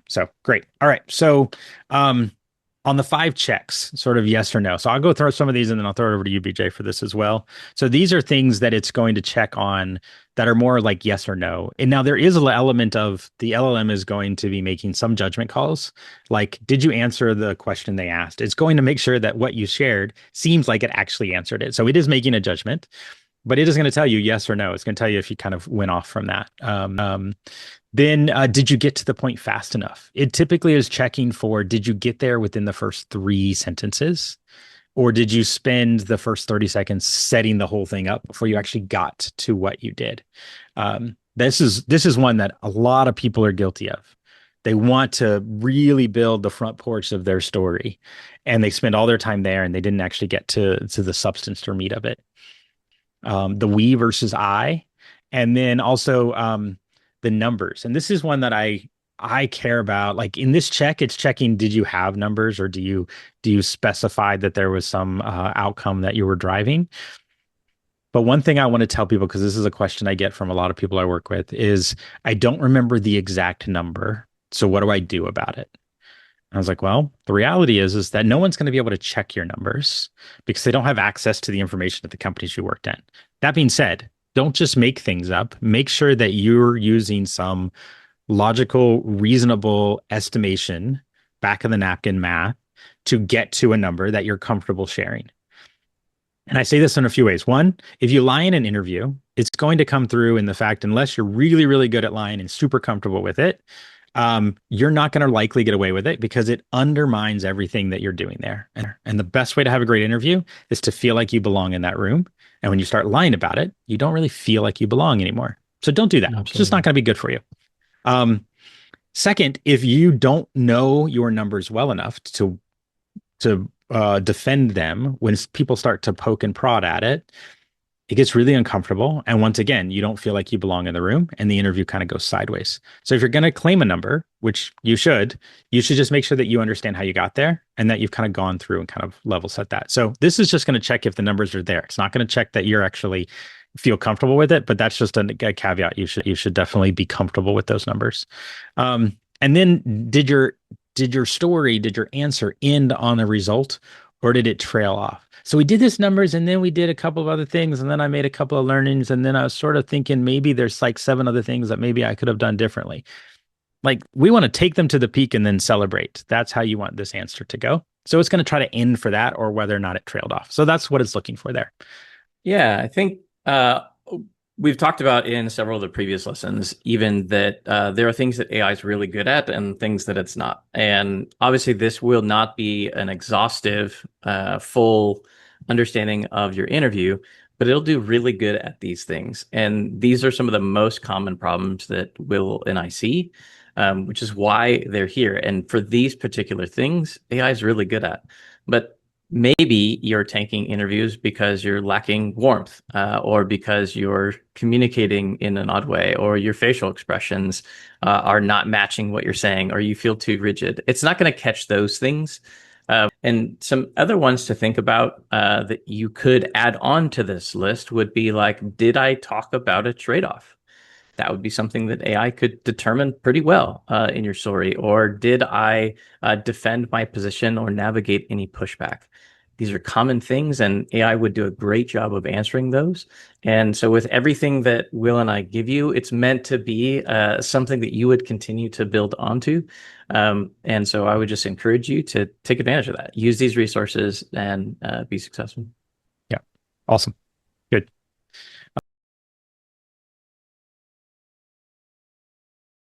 So great. All right. So um, on the five checks, sort of yes or no. So I'll go through some of these and then I'll throw it over to you, BJ, for this as well. So these are things that it's going to check on that are more like yes or no. And now there is an element of the LLM is going to be making some judgment calls. Like, did you answer the question they asked? It's going to make sure that what you shared seems like it actually answered it. So it is making a judgment, but it is going to tell you yes or no. It's going to tell you if you kind of went off from that. Then, did you get to the point fast enough? It typically is checking for did you get there within the first three sentences, or did you spend the first 30 seconds setting the whole thing up before you actually got to what you did? This is one that a lot of people are guilty of. They want to really build the front porch of their story, and they spend all their time there, and they didn't actually get to the substance or meat of it. The we versus I, and then also the numbers. And this is one that I care about. Like in this check, it's checking did you have numbers or do you specify that there was some outcome that you were driving? But one thing I want to tell people, because this is a question I get from a lot of people I work with, is I don't remember the exact number. So what do I do about it? I was like, well, the reality is that no one's going to be able to check your numbers because they don't have access to the information at the companies you worked at. That being said, don't just make things up. Make sure that you're using some logical, reasonable estimation, back of the napkin math to get to a number that you're comfortable sharing. And I say this in a few ways. One, if you lie in an interview, it's going to come through in the fact, unless you're really, really good at lying and super comfortable with it, you're not going to likely get away with it because it undermines everything that you're doing there. And the best way to have a great interview is to feel like you belong in that room. And when you start lying about it, you don't really feel like you belong anymore. So don't do that. It's just not Absolutely. going to be good for you. Um, Second, if you don't know your numbers well enough to defend them when people start to poke and prod at it, it gets really uncomfortable. And once again, you don't feel like you belong in the room and the interview kind of goes sideways. So if you're going to claim a number, which you should just make sure that you understand how you got there and that you've kind of gone through and kind of level set that. So this is just going to check if the numbers are there. It's not going to check that you're actually feel comfortable with it, but that's just a caveat. You should definitely be comfortable with those numbers. And then did your answer end on a result or did it trail off? So we did this numbers and then we did a couple of other things and then I made a couple of learnings and then I was sort of thinking maybe there's like seven other things that maybe I could have done differently. Like we want to take them to the peak and then celebrate. That's how you want this answer to go. So it's going to try to end for that or whether or not it trailed off. So that's what it's looking for there. Yeah, I think we've talked about in several of the previous lessons, even that there are things that AI is really good at and things that it's not. And obviously, this will not be an exhaustive, full understanding of your interview, but it'll do really good at these things. And these are some of the most common problems that Will and I see, which is why they're here. And for these particular things, AI is really good at. But maybe you're taking interviews because you're lacking warmth, or because you're communicating in an odd way, or your facial expressions are not matching what you're saying, or you feel too rigid. It's not going to catch those things. And some other ones to think about that you could add on to this list would be like, did I talk about a trade-off? That would be something that AI could determine pretty well in your story. Or did I defend my position or navigate any pushback? These are common things, and AI would do a great job of answering those. And so, with everything that Will and I give you, it's meant to be something that you would continue to build onto. And so, I would just encourage you to take advantage of that, use these resources, and be successful. Yeah. Awesome. Good.